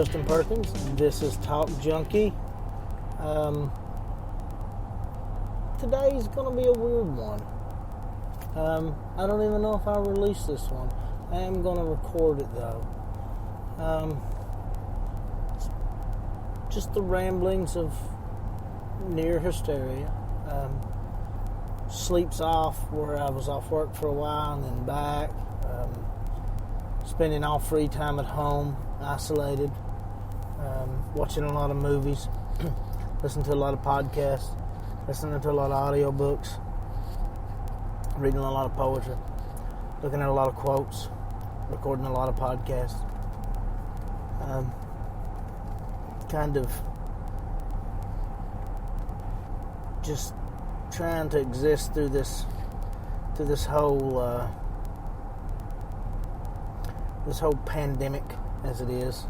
Justin Perkins. This is Talk Junkie. Today's going to be a weird one. I don't even know if I'll release this one. I am going to record it though. Just the ramblings of near hysteria. Sleeps off where I was off work for a while and then back. Spending all free time at home, isolated. Watching a lot of movies. Listening to a lot of podcasts. Listening to a lot of audiobooks. Reading a lot of poetry. Looking at a lot of quotes. Recording a lot of podcasts. Kind of just trying to exist through this whole pandemic as it is.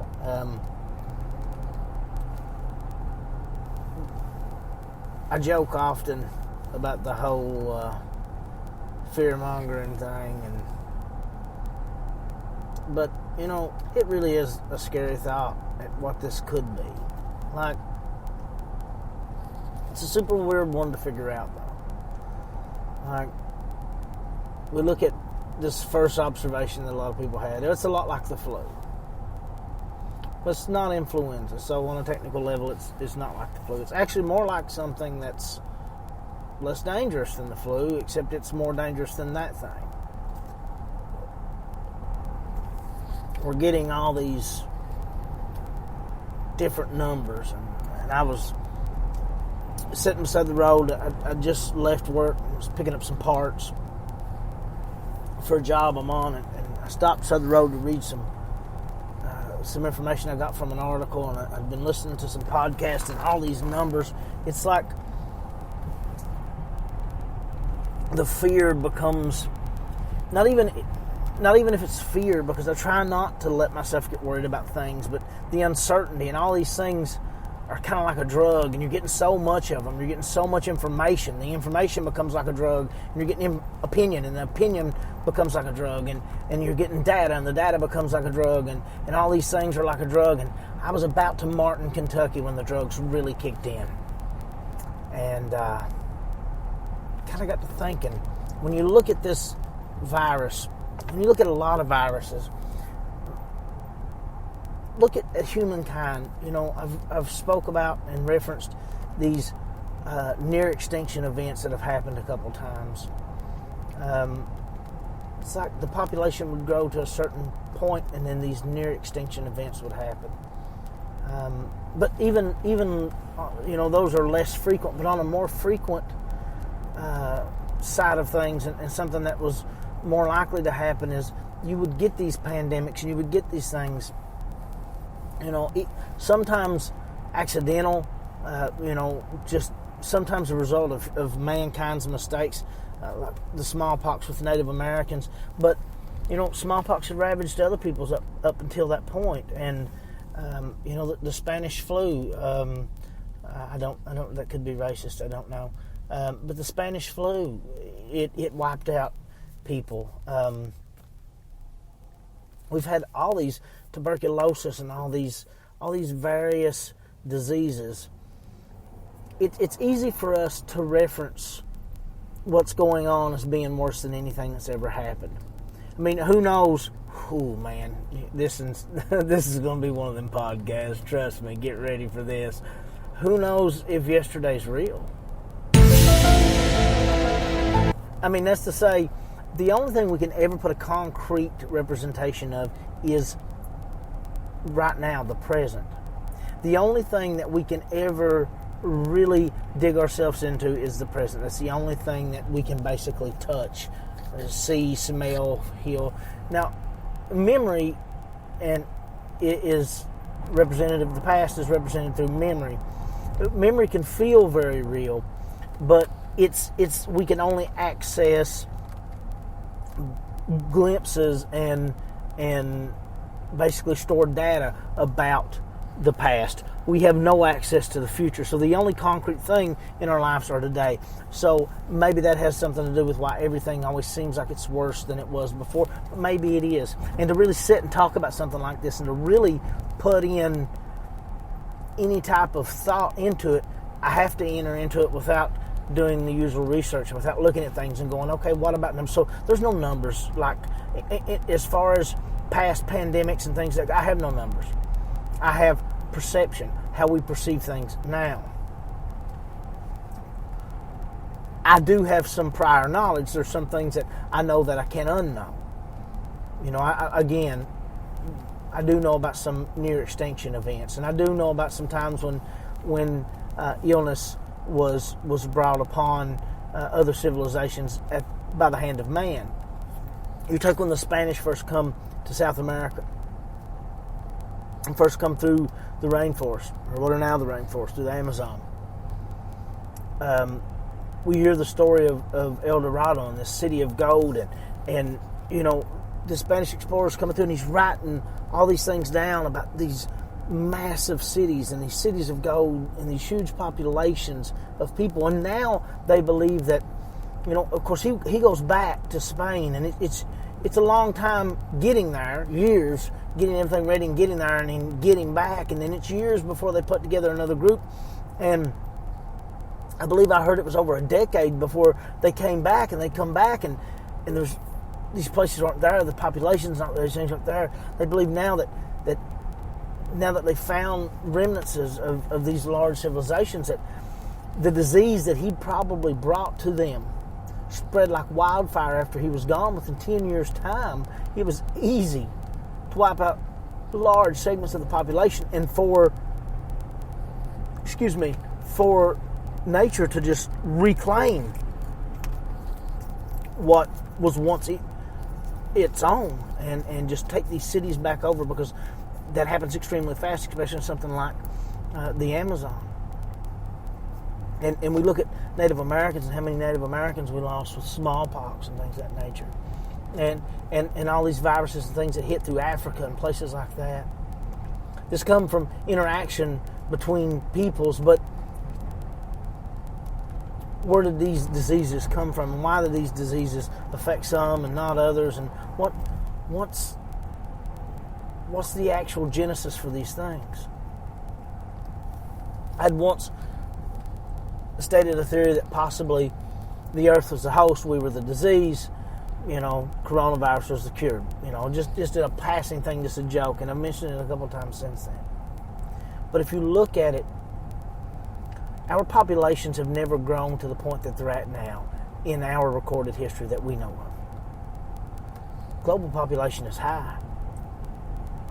I joke often about the whole fear-mongering thing, but you know, it really is a scary thought at what this could be. Like, it's a super weird one to figure out, though. Like, we look at this first observation that a lot of people had. It's a lot like the flu. But it's not influenza, so on a technical level, it's not like the flu. It's actually more like something that's less dangerous than the flu, except it's more dangerous than that thing. We're getting all these different numbers, and I was sitting beside the road. I just left work and was picking up some parts for a job I'm on, and I stopped beside the road to read some information I got from an article, and I've been listening to some podcasts, and all these numbers. It's like the fear becomes not even if it's fear, because I try not to let myself get worried about things, but the uncertainty and all these things are kind of like a drug, and you're getting so much of them. You're getting so much information. The information becomes like a drug, and you're getting opinion, and the opinion becomes like a drug, and you're getting data, and the data becomes like a drug, and all these things are like a drug. And I was about to Martin, Kentucky when the drugs really kicked in. And kind of got to thinking, when you look at this virus, when you look at a lot of viruses, look at humankind. You know, I've spoke about and referenced these near extinction events that have happened a couple times. It's like the population would grow to a certain point, and then these near extinction events would happen. But even you know, those are less frequent. But on a more frequent side of things, and something that was more likely to happen, is you would get these pandemics and you would get these things. You know, sometimes accidental, just sometimes a result of mankind's mistakes, like the smallpox with Native Americans. But, you know, smallpox had ravaged other peoples up until that point. And, you know, the Spanish flu, I don't, that could be racist, I don't know. But the Spanish flu, it wiped out people. We've had all these tuberculosis and all these various diseases. It's easy for us to reference what's going on as being worse than anything that's ever happened. I mean, who knows? Oh man, this is going to be one of them podcasts. Trust me, get ready for this. Who knows if yesterday's real? I mean, that's to say, the only thing we can ever put a concrete representation of is right now, the present. The only thing that we can ever really dig ourselves into is the present. That's the only thing that we can basically touch, see, smell, heal. Now, memory and it is representative. The past is represented through memory. Memory can feel very real, but it's we can only access glimpses and basically stored data about the past. We have no access to the future. So the only concrete thing in our lives are today. So maybe that has something to do with why everything always seems like it's worse than it was before. But maybe it is. And to really sit and talk about something like this, and to really put in any type of thought into it, I have to enter into it without doing the usual research, without looking at things and going, okay, what about them? So there's no numbers. Like, as far as past pandemics and things like that, I have no numbers. I have perception, how we perceive things now. I do have some prior knowledge. There's some things that I know that I can unknow. You know, I do know about some near extinction events, and I do know about some times when illness was brought upon other civilizations by the hand of man. You take when the Spanish first come to South America and first come through the rainforest, or what are now the rainforest, through the Amazon. We hear the story of El Dorado and this city of gold, and you know, the Spanish explorers coming through, and he's writing all these things down about these massive cities and these cities of gold and these huge populations of people. And now they believe that, you know, of course he goes back to Spain, and it's a long time getting there, years getting everything ready and getting there and then getting back, and then it's years before they put together another group. And I believe I heard it was over a decade before they came back, and they come back and there's these places aren't there, the population's not really changed up there. They believe now that now that they found remnants of these large civilizations, that the disease that he probably brought to them spread like wildfire after he was gone. Within 10 years' time, it was easy to wipe out large segments of the population, and for nature to just reclaim what was once its own, and just take these cities back over, because that happens extremely fast, especially in something like the Amazon. And we look at Native Americans and how many Native Americans we lost with smallpox and things of that nature. And all these viruses and things that hit through Africa and places like that. This come from interaction between peoples, but where did these diseases come from, and why did these diseases affect some and not others, and what's the actual genesis for these things? I'd once stated a theory that possibly the earth was the host, we were the disease, you know, coronavirus was the cure, you know, just a passing thing, just a joke, and I've mentioned it a couple times since then. But if you look at it, our populations have never grown to the point that they're at now in our recorded history that we know of. Global population is high.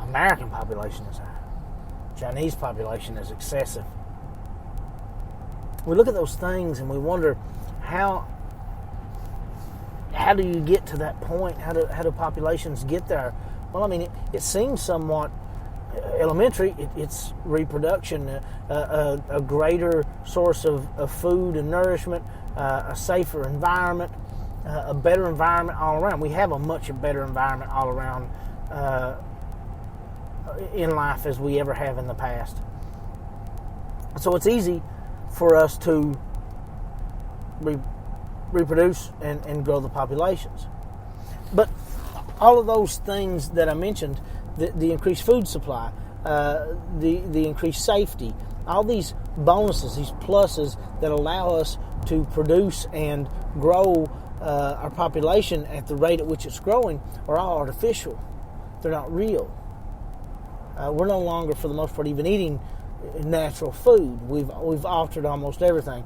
American population is high. Chinese population is excessive. We look at those things and we wonder how do you get to that point? How do populations get there? Well, I mean, it seems somewhat elementary. It's reproduction, a greater source of food and nourishment, a safer environment, a better environment all around. We have a much better environment all around in life as we ever have in the past. So it's easy for us to reproduce and grow the populations. But all of those things that I mentioned, the increased food supply, the increased safety, all these bonuses, these pluses that allow us to produce and grow our population at the rate at which it's growing are all artificial. They're not real. We're no longer, for the most part, even eating natural food. We've altered almost everything.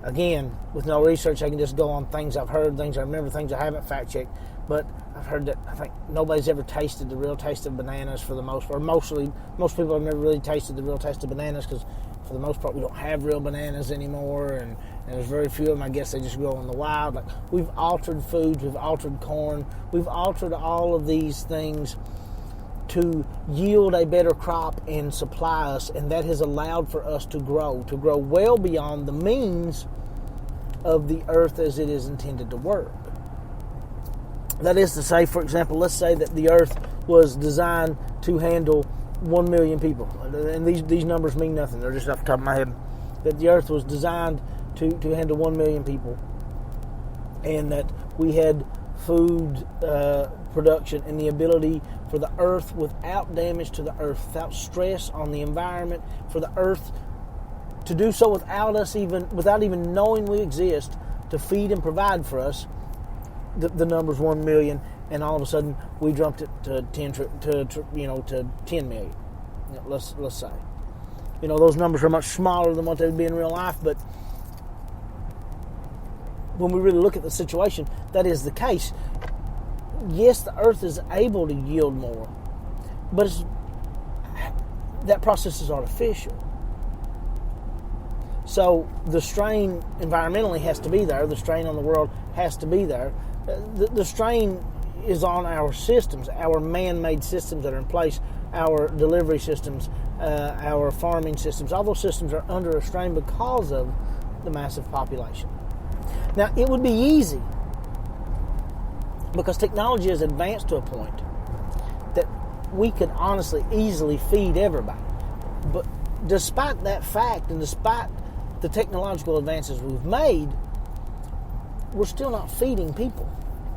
Again, with no research, I can just go on things I've heard, things I remember, things I haven't fact-checked. But I've heard that I think nobody's ever tasted the real taste of bananas for the most part. Most people have never really tasted the real taste of bananas because, for the most part, we don't have real bananas anymore, and there's very few of them. I guess they just grow in the wild. Like, we've altered foods, we've altered corn, we've altered all of these things to yield a better crop and supply us, and that has allowed for us to grow well beyond the means of the earth as it is intended to work. That is to say, for example, let's say that the earth was designed to handle 1 million people, and these numbers mean nothing, they're just off the top of my head, that the earth was designed to handle 1 million people, and that we had food production and the ability for the earth without damage to the earth, without stress on the environment, for the earth to do so without even knowing we exist, to feed and provide for us. The number's 1 million, and all of a sudden we jumped it to 10 million. Let's say, those numbers are much smaller than what they would be in real life, but when we really look at the situation, that is the case. Yes, the earth is able to yield more, but that process is artificial. So the strain environmentally has to be there. The strain on the world has to be there. The strain is on our systems, our man-made systems that are in place, our delivery systems, our farming systems. All those systems are under a strain because of the massive population. Now, it would be easy, because technology has advanced to a point that we could honestly easily feed everybody. But despite that fact, and despite the technological advances we've made, we're still not feeding people.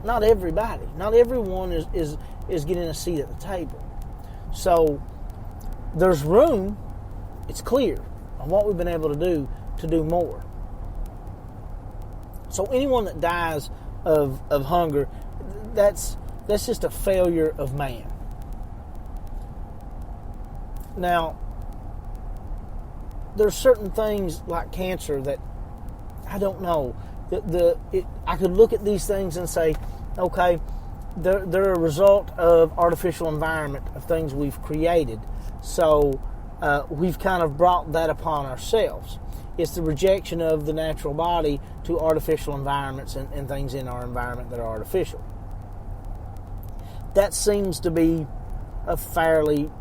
Not everybody. Not everyone is getting a seat at the table. So there's room, it's clear, on what we've been able to do more. So anyone that dies of hunger, that's just a failure of man. Now, there's certain things like cancer that I don't know. I could look at these things and say, okay, they're a result of artificial environment, of things we've created. So we've kind of brought that upon ourselves. It's the rejection of the natural body to artificial environments and things in our environment that are artificial. That seems to be a fairly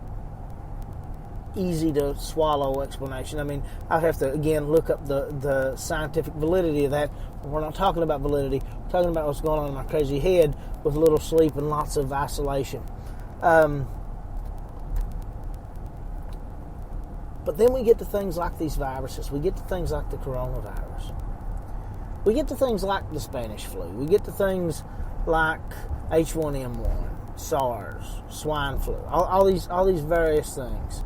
easy to swallow explanation. I mean, I'd have to, again, look up the scientific validity of that. We're not talking about validity. We're talking about what's going on in my crazy head with little sleep and lots of isolation. But then we get to things like these viruses. We get to things like the coronavirus. We get to things like the Spanish flu. We get to things like H1N1, SARS, swine flu, all these various things.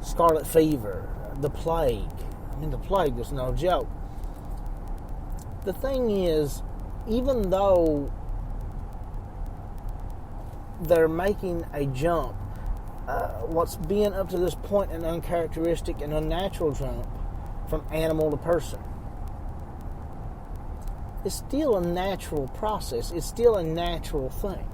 Scarlet fever, the plague. I mean, the plague was no joke. The thing is, even though they're making a jump, what's being up to this point an uncharacteristic and unnatural jump from animal to person, it's still a natural process. It's still a natural thing.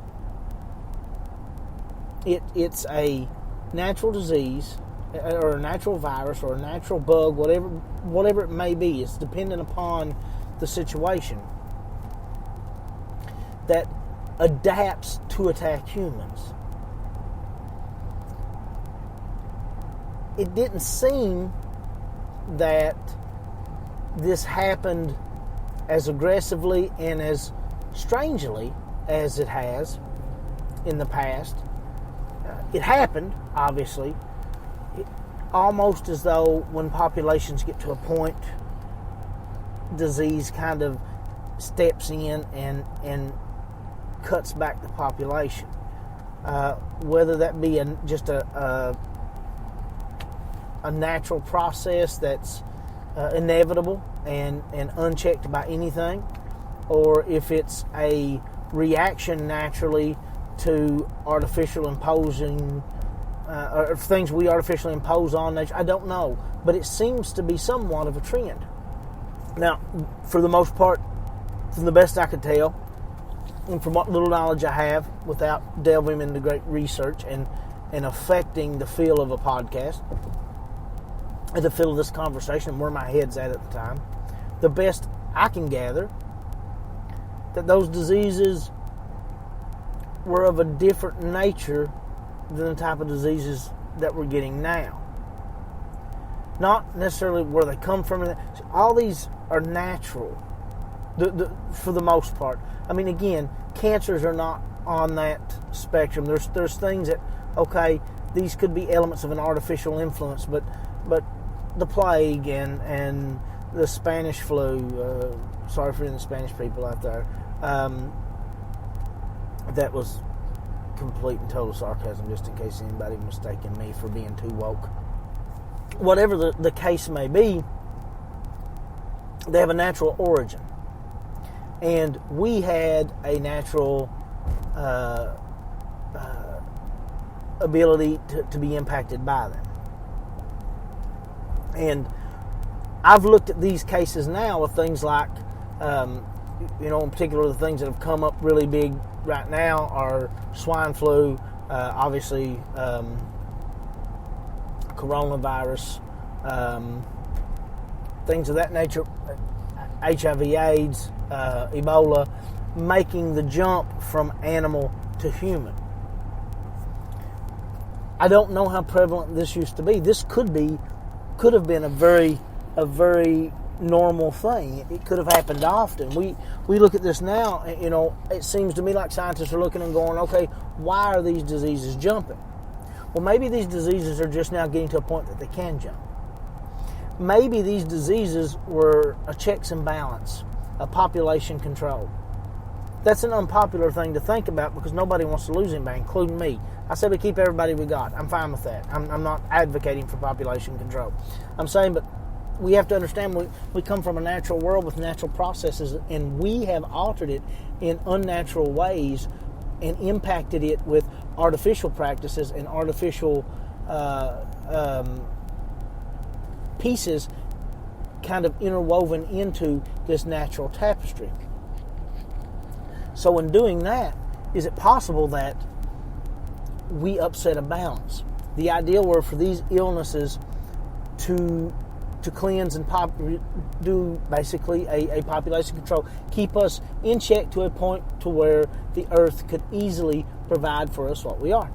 It's a natural disease, or a natural virus, or a natural bug, whatever it may be. It's dependent upon the situation that adapts to attack humans. It didn't seem that this happened as aggressively and as strangely as it has in the past. It happened, obviously, almost as though when populations get to a point, disease kind of steps in and cuts back the population. Whether that be just a natural process that's inevitable and unchecked by anything, or if it's a reaction naturally to artificial imposing or things we artificially impose on nature. I don't know, but it seems to be somewhat of a trend. Now, for the most part, from the best I could tell, and from what little knowledge I have, without delving into great research and affecting the feel of a podcast, and the feel of this conversation, where my head's at the time, the best I can gather, that those diseases were of a different nature than the type of diseases that we're getting now. Not necessarily where they come from. All these are natural, for the most part. I mean, again, cancers are not on that spectrum. There's things that, okay, these could be elements of an artificial influence, but the plague and the Spanish flu, sorry for the Spanish people out there, that was complete and total sarcasm, just in case anybody mistaken me for being too woke. Whatever the case may be, they have a natural origin. And we had a natural ability to be impacted by them. And I've looked at these cases now of things like, in particular, the things that have come up really big right now are swine flu, obviously coronavirus, things of that nature, HIV/AIDS, Ebola, making the jump from animal to human. I don't know how prevalent this used to be. This could have been a very normal thing. It could have happened often. We look at this now, it seems to me like scientists are looking and going, okay, why are these diseases jumping? Well, maybe these diseases are just now getting to a point that they can jump. Maybe these diseases were a checks and balance, a population control. That's an unpopular thing to think about because nobody wants to lose anybody, including me. I say we keep everybody we got. I'm fine with that. I'm not advocating for population control. I'm saying, but we have to understand we come from a natural world with natural processes, and we have altered it in unnatural ways and impacted it with artificial practices and artificial pieces kind of interwoven into this natural tapestry. So in doing that, is it possible that we upset a balance? The ideal were for these illnesses to cleanse and do basically a population control, keep us in check to a point to where the earth could easily provide for us what we are.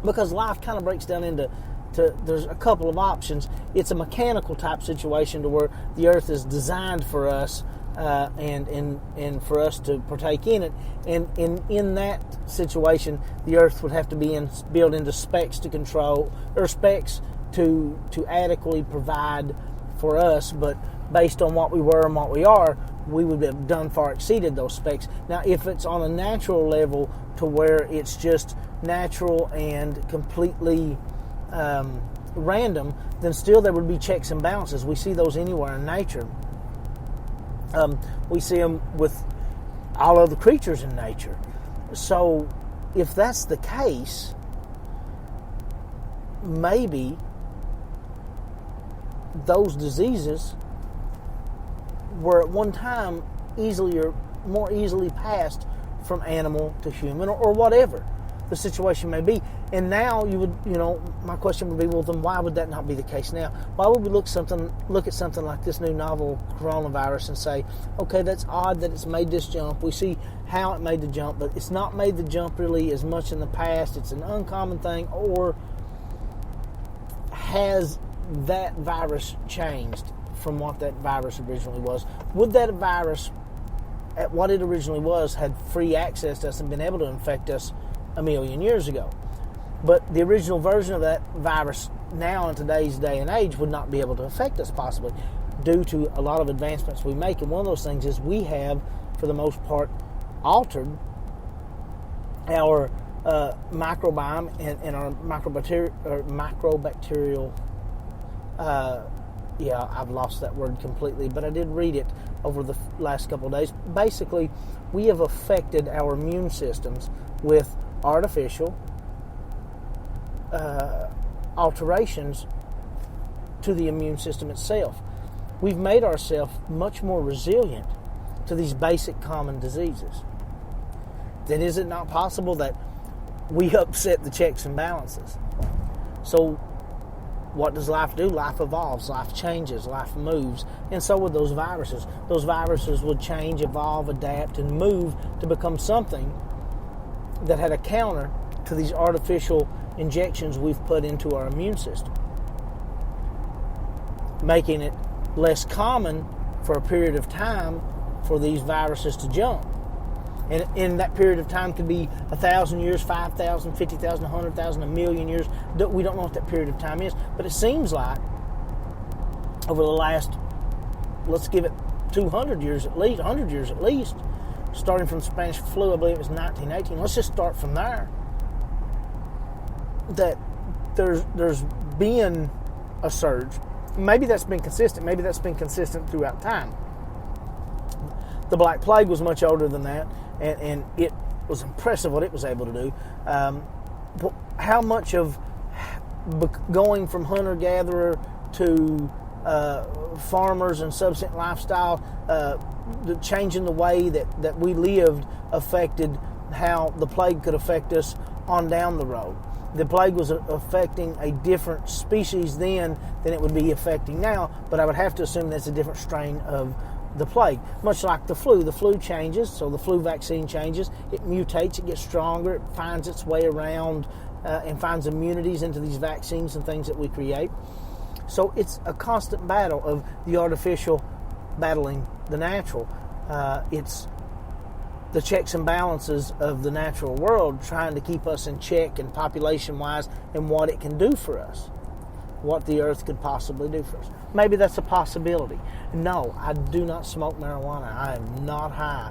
Because life kind of breaks down into there's a couple of options. It's a mechanical type situation to where the earth is designed for us and for us to partake in it. And in that situation, the earth would have to be built into specs to control, or specs to adequately provide for us, but based on what we were and what we are, we would have done far exceeded those specs. Now, if it's on a natural level to where it's just natural and completely random, then still there would be checks and balances. We see those anywhere in nature. We see them with all other creatures in nature. So if that's the case, maybe those diseases were at one time more easily passed from animal to human, or whatever the situation may be. And now my question would be, well, then why would that not be the case now? Why would we look at something like this new novel coronavirus and say, okay, that's odd that it's made this jump. We see how it made the jump, but it's not made the jump really as much in the past. It's an uncommon thing. Or has that virus changed from what that virus originally was? Would that virus, at what it originally was, had free access to us and been able to infect us a million years ago? But the original version of that virus now in today's day and age would not be able to affect us, possibly due to a lot of advancements we make. And one of those things is we have, for the most part, altered our microbiome and our microbacterial. I've lost that word completely, but I did read it over the last couple of days. Basically, we have affected our immune systems with artificial alterations to the immune system itself. We've made ourselves much more resilient to these basic common diseases. Then is it not possible that we upset the checks and balances? So what does life do? Life evolves, life changes, life moves, and so would those viruses. Those viruses would change, evolve, adapt, and move to become something that had a counter to these artificial injections we've put into our immune system, making it less common for a period of time for these viruses to jump. And in that period of time could be 1,000 years, 5,000, 50,000, 100,000, a million years. We don't know what that period of time is. But it seems like over the last, let's give it 200 years at least, 100 years at least, starting from Spanish flu, I believe it was 1918. Let's just start from there. That there's been a surge. Maybe that's been consistent. Maybe that's been consistent throughout time. The Black Plague was much older than that, and it was impressive what it was able to do. But how much of going from hunter-gatherer to farmers and subsistence lifestyle, changing the way that we lived affected how the plague could affect us on down the road. The plague was affecting a different species then than it would be affecting now, but I would have to assume that's a different strain of the plague. Much like the flu. The flu changes, so the flu vaccine changes. It mutates, it gets stronger, it finds its way around and finds immunities into these vaccines and things that we create. So it's a constant battle of the artificial battling the natural. It's the checks and balances of the natural world trying to keep us in check and population-wise and what it can do for us, what the earth could possibly do for us. Maybe that's a possibility. No, I do not smoke marijuana. I am not high.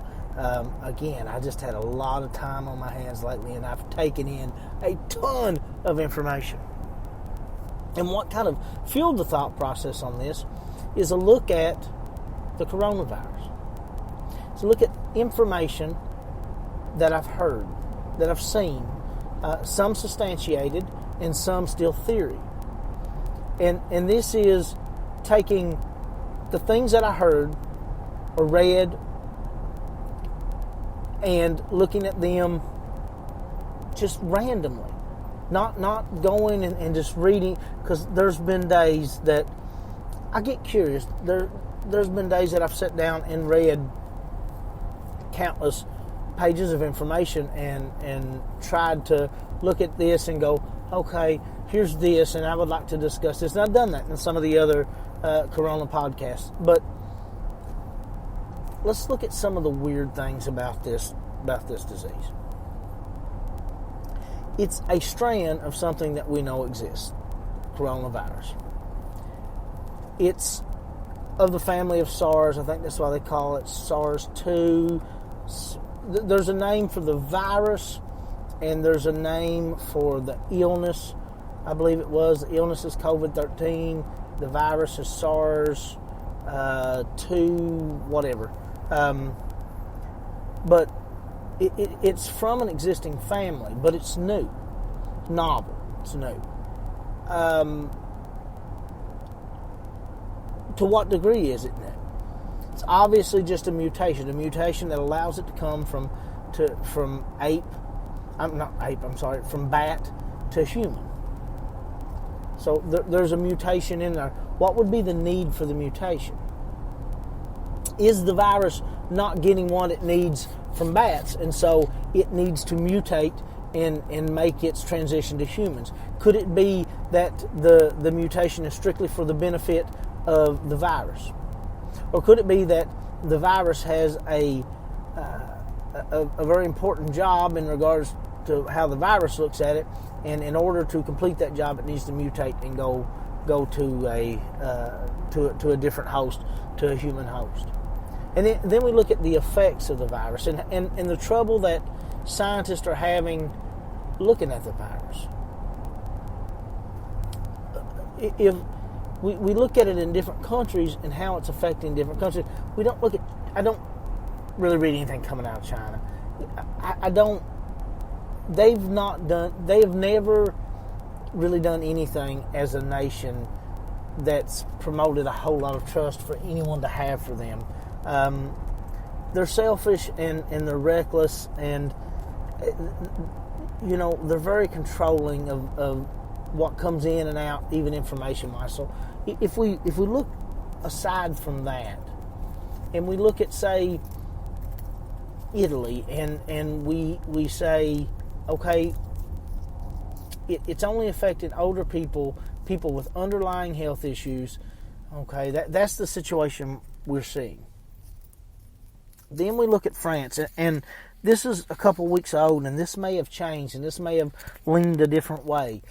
Again, I just had a lot of time on my hands lately, and I've taken in a ton of information. And what kind of fueled the thought process on this is a look at the coronavirus. So look at information that I've heard, that I've seen, some substantiated and some still theory. And this is taking the things that I heard or read and looking at them just randomly. Not going and just reading, because there's been days that I get curious. There's been days that I've sat down and read countless pages of information and tried to look at this and go, okay, here's this, and I would like to discuss this. And I've done that in some of the other Corona podcasts. But let's look at some of the weird things about this disease. It's a strand of something that we know exists, coronavirus. It's of the family of SARS. I think that's why they call it SARS-2. There's a name for the virus, and there's a name for the illness. I believe it was. The illness is COVID-13. The virus is SARS-2, whatever. But it's from an existing family, but it's new. It's novel. It's new. To what degree is it new? It's obviously just a mutation that allows it to come from bat to human. So there's a mutation in there. What would be the need for the mutation? Is the virus not getting what it needs from bats, and so it needs to mutate and make its transition to humans? Could it be that the mutation is strictly for the benefit of the virus? Or could it be that the virus has a very important job in regards to how the virus looks at it, and in order to complete that job, it needs to mutate and go to a different host, to a human host? And then we look at the effects of the virus and the trouble that scientists are having looking at the virus. If we look at it in different countries and how it's affecting different countries, I don't really read anything coming out of China. They have never really done anything as a nation that's promoted a whole lot of trust for anyone to have for them. They're selfish and they're reckless, and they're very controlling of what comes in and out, even information-wise. So if we look aside from that, and we look at, say, Italy, and we say, okay, it's only affected older people with underlying health issues. Okay, that's the situation we're seeing. Then we look at France, and this is a couple weeks old, and this may have changed, and this may have leaned a different way.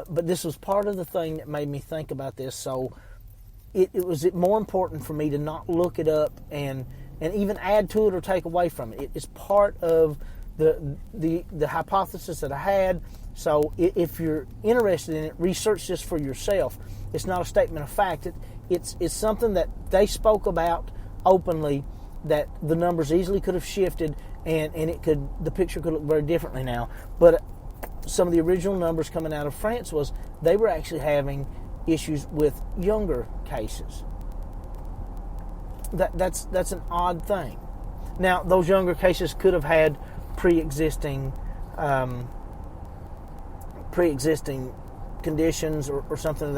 But this was part of the thing that made me think about this. So it was more important for me to not look it up and and even add to it or take away from it. It is part of the hypothesis that I had. So if you're interested in it, research this for yourself. It's not a statement of fact. It's something that they spoke about openly, that the numbers easily could have shifted, and the picture could look very differently now. But some of the original numbers coming out of France was they were actually having issues with younger cases. That's an odd thing. Now, those younger cases could have had pre-existing conditions or something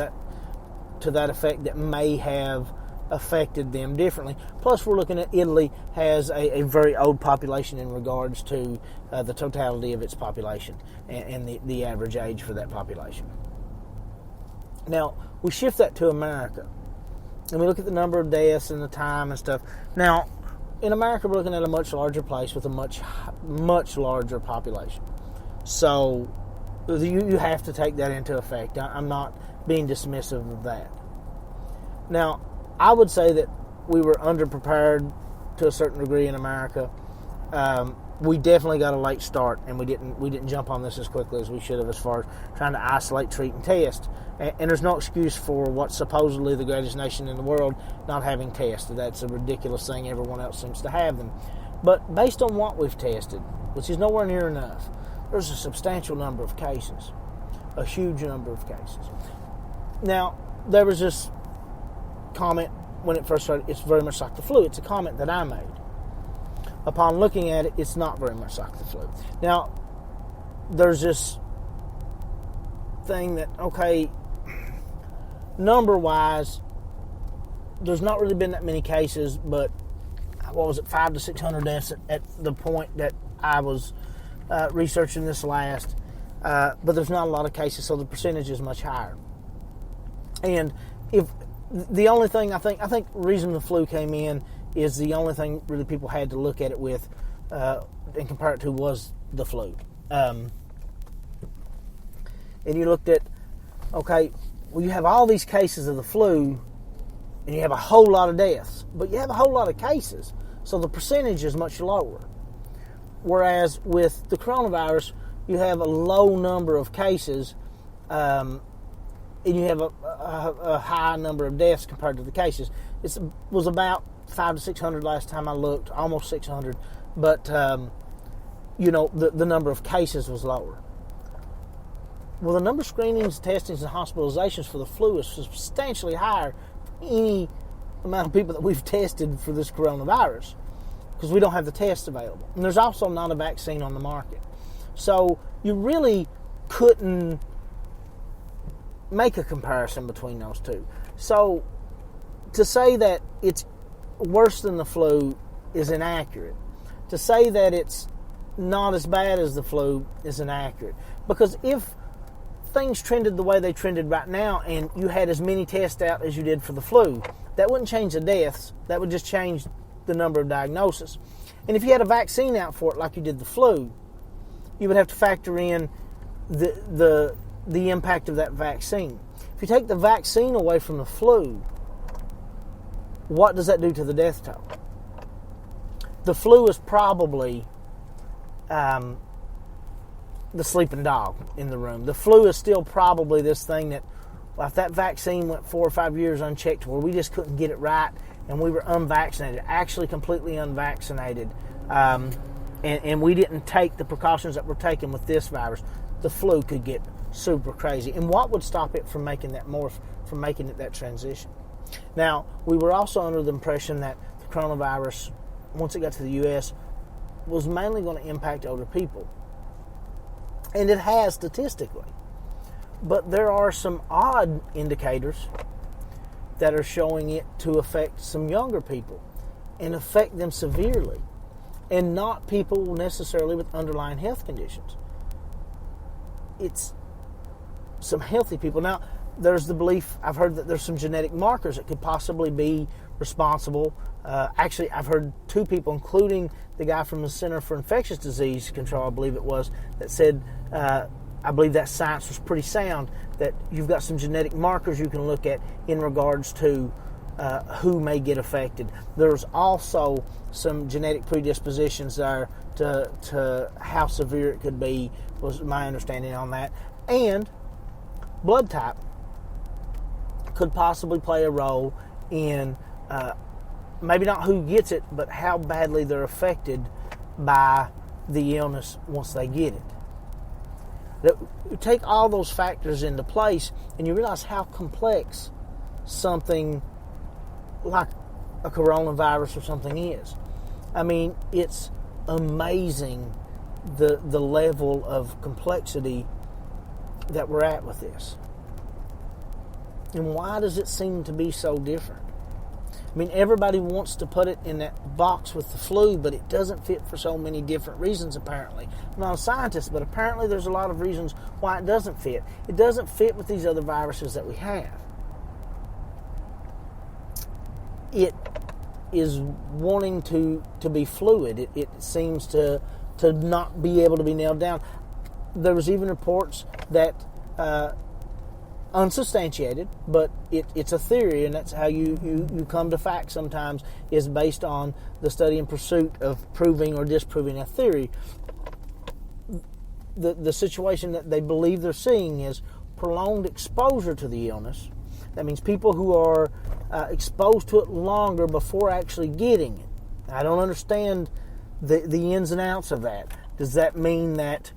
to that effect that may have affected them differently. Plus, we're looking at Italy has a very old population in regards to the totality of its population and the average age for that population. Now, we shift that to America, and we look at the number of deaths and the time and stuff. Now, in America, we're looking at a much larger place with a much larger population. So you have to take that into effect. I'm not being dismissive of that. Now, I would say that we were underprepared to a certain degree in America. We definitely got a late start, and we didn't jump on this as quickly as we should have, as far as trying to isolate, treat, and test. And there's no excuse for what's supposedly the greatest nation in the world not having tests. That's a ridiculous thing. Everyone else seems to have them. But based on what we've tested, which is nowhere near enough, there's a substantial number of cases, a huge number of cases. Now, there was this comment when it first started, it's very much like the flu. It's a comment that I made. Upon looking at it, it's not very much like the flu. Now, there's this thing that, okay, number-wise, there's not really been that many cases, but 500 to 600 deaths at the point that I was researching this last. But there's not a lot of cases, so the percentage is much higher. And if the only thing I think the reason the flu came in is the only thing really people had to look at it with and compare it to was the flu. And you looked at, okay, well, you have all these cases of the flu and you have a whole lot of deaths, but you have a whole lot of cases, so the percentage is much lower. Whereas with the coronavirus, you have a low number of cases and you have a high number of deaths compared to the cases. It was about 500 to 600 last time I looked, almost 600, but the number of cases was lower. Well, the number of screenings, testings, and hospitalizations for the flu is substantially higher than any amount of people that we've tested for this coronavirus, because we don't have the tests available. And there's also not a vaccine on the market. So you really couldn't make a comparison between those two. So to say that it's worse than the flu is inaccurate. To say that it's not as bad as the flu is inaccurate. Because if things trended the way they trended right now and you had as many tests out as you did for the flu, that wouldn't change the deaths. That would just change the number of diagnoses. And if you had a vaccine out for it like you did the flu, you would have to factor in the impact of that vaccine. If you take the vaccine away from the flu, what does that do to the death toll? The flu is probably the sleeping dog in the room. The flu is still probably this thing that, well, if that vaccine went 4 or 5 years unchecked, where we just couldn't get it right and we were unvaccinated, actually completely unvaccinated, and we didn't take the precautions that we're taking with this virus, the flu could get super crazy. And what would stop it from making that from making it that transition? Now, we were also under the impression that the coronavirus, once it got to the U.S., was mainly going to impact older people. And it has statistically. But there are some odd indicators that are showing it to affect some younger people and affect them severely, and not people necessarily with underlying health conditions. It's some healthy people. Now, there's the belief, I've heard that there's some genetic markers that could possibly be responsible. Actually, I've heard 2 people, including the guy from the Center for Infectious Disease Control, I believe it was, that said, I believe that science was pretty sound, that you've got some genetic markers you can look at in regards to who may get affected. There's also some genetic predispositions there to how severe it could be, was my understanding on that. And blood type could possibly play a role in maybe not who gets it, but how badly they're affected by the illness once they get it. You take all those factors into place and you realize how complex something like a coronavirus or something is. I mean, it's amazing the level of complexity that we're at with this. And why does it seem to be so different? I mean, everybody wants to put it in that box with the flu, but it doesn't fit for so many different reasons, apparently. I'm not a scientist, but apparently there's a lot of reasons why it doesn't fit. It doesn't fit with these other viruses that we have. It is wanting to be fluid. It seems to not be able to be nailed down. There was even reports that unsubstantiated, but it's a theory, and that's how you come to facts sometimes, is based on the study and pursuit of proving or disproving a theory. The situation that they believe they're seeing is prolonged exposure to the illness. That means people who are exposed to it longer before actually getting it. I don't understand the ins and outs of that. Does that mean that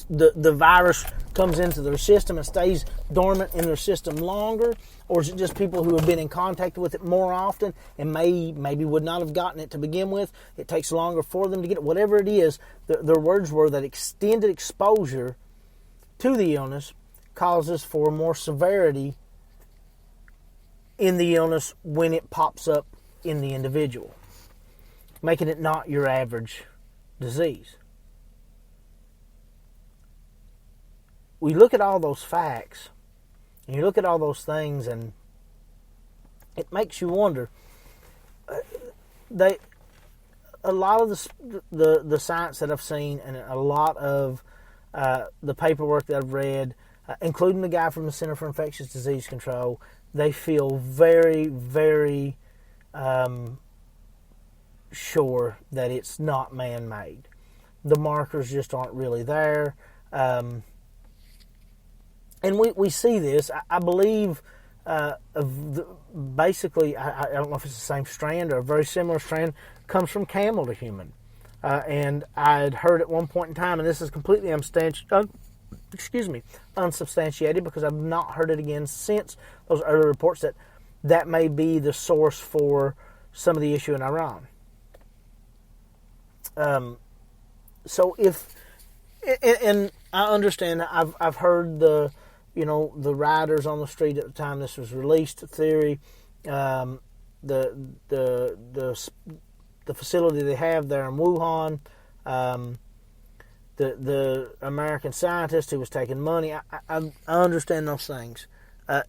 the virus comes into their system and stays dormant in their system longer? Or is it just people who have been in contact with it more often and maybe would not have gotten it to begin with? It takes longer for them to get it. Whatever it is, their words were that extended exposure to the illness causes for more severity in the illness when it pops up in the individual, making it not your average disease. We look at all those facts, and you look at all those things, and it makes you wonder. A lot of the science that I've seen, and a lot of the paperwork that I've read, including the guy from the Center for Infectious Disease Control, they feel very, very sure that it's not man-made. The markers just aren't really there. And we see this. I believe, basically, I don't know if it's the same strand or a very similar strand, comes from camel to human. And I had heard at one point in time, and this is completely unsubstantiated, because I've not heard it again since those early reports, that may be the source for some of the issue in Iran. So and I understand, I've heard the rioters on the street at the time this was released theory, the facility they have there in Wuhan, the American scientist who was taking money. I understand those things.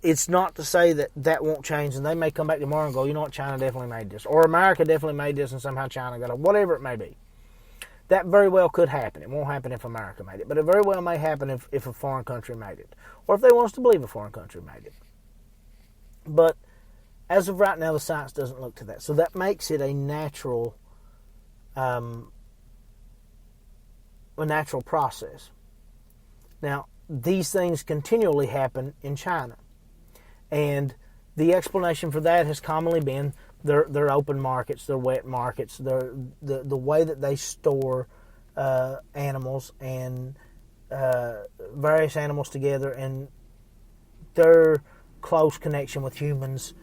It's not to say that won't change, and they may come back tomorrow and go, you know what, China definitely made this, or America definitely made this, and somehow China got it. Whatever it may be. That very well could happen. It won't happen if America made it, but it very well may happen if a foreign country made it, or if they want us to believe a foreign country made it. But as of right now, the science doesn't look to that. So that makes it a natural process. Now, these things continually happen in China, and the explanation for that has commonly been their open markets, their wet markets, the way that they store animals and various animals together, and their close connection with humans.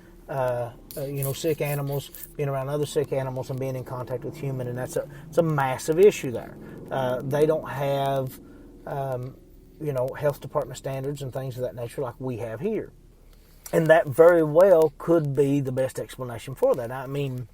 Sick animals being around other sick animals and being in contact with human, and it's a massive issue there. They don't have health department standards and things of that nature like we have here. And that very well could be the best explanation for that. I mean,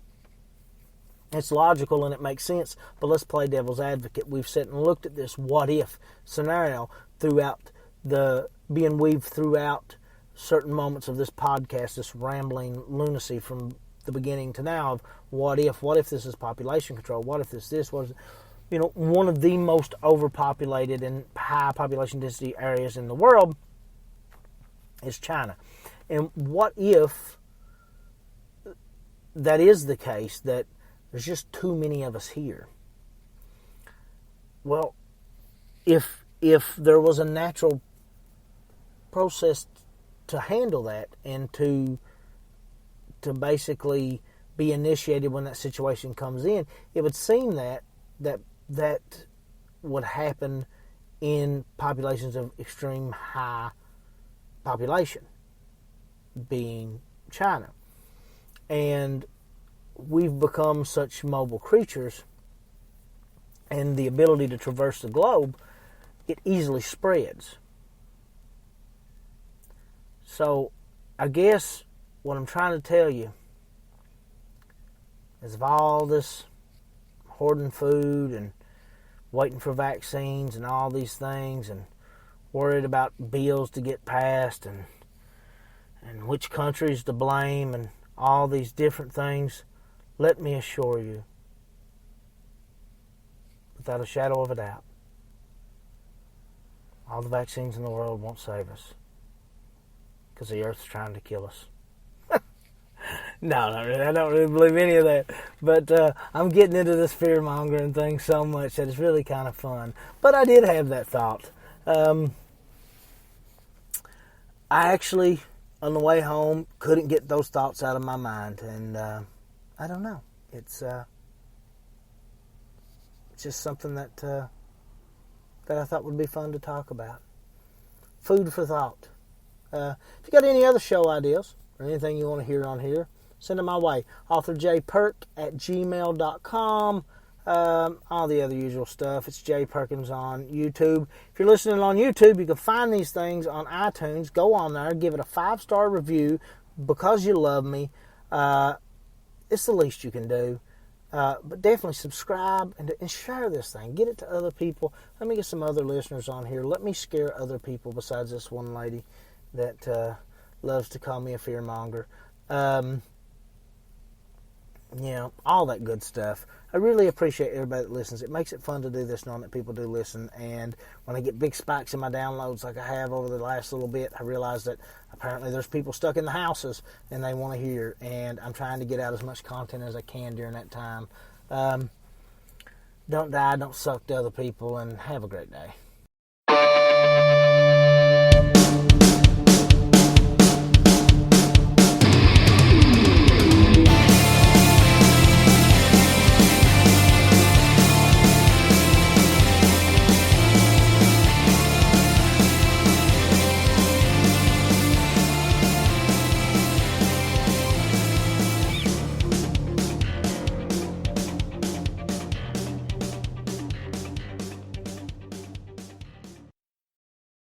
it's logical and it makes sense, but let's play devil's advocate. We've sat and looked at this what-if scenario being weaved throughout certain moments of this podcast, this rambling lunacy from the beginning to now of what if this is population control, what if this was, one of the most overpopulated and high population density areas in the world is China. And what if that is the case, that there's just too many of us here. Well, if there was a natural process to handle that and to basically be initiated when that situation comes in, it would seem that would happen in populations of extreme high population, being China. And we've become such mobile creatures, and the ability to traverse the globe, it easily spreads. So I guess what I'm trying to tell you is, of all this hoarding food and waiting for vaccines and all these things and worried about bills to get passed and which countries to blame and all these different things, let me assure you, without a shadow of a doubt, all the vaccines in the world won't save us, because the earth's trying to kill us. No, I don't really believe any of that. But I'm getting into this fear-mongering thing so much that it's really kind of fun. But I did have that thought. I actually, on the way home, couldn't get those thoughts out of my mind. And I don't know. It's just something that I thought would be fun to talk about. Food for thought. If you got any other show ideas or anything you want to hear on here, send them my way. authorjperk@gmail.com. All the other usual stuff. It's Jay Perkins on YouTube. If you're listening on YouTube, you can find these things on iTunes. Go on there, give it a 5-star review because you love me. It's the least you can do. But definitely subscribe and share this thing. Get it to other people. Let me get some other listeners on here. Let me scare other people besides this one lady that loves to call me a fearmonger. All that good stuff. I really appreciate everybody that listens. It makes it fun to do this, knowing that people do listen. And when I get big spikes in my downloads like I have over the last little bit, I realize that apparently there's people stuck in the houses and they want to hear. And I'm trying to get out as much content as I can during that time. Don't die, don't suck to other people, and have a great day.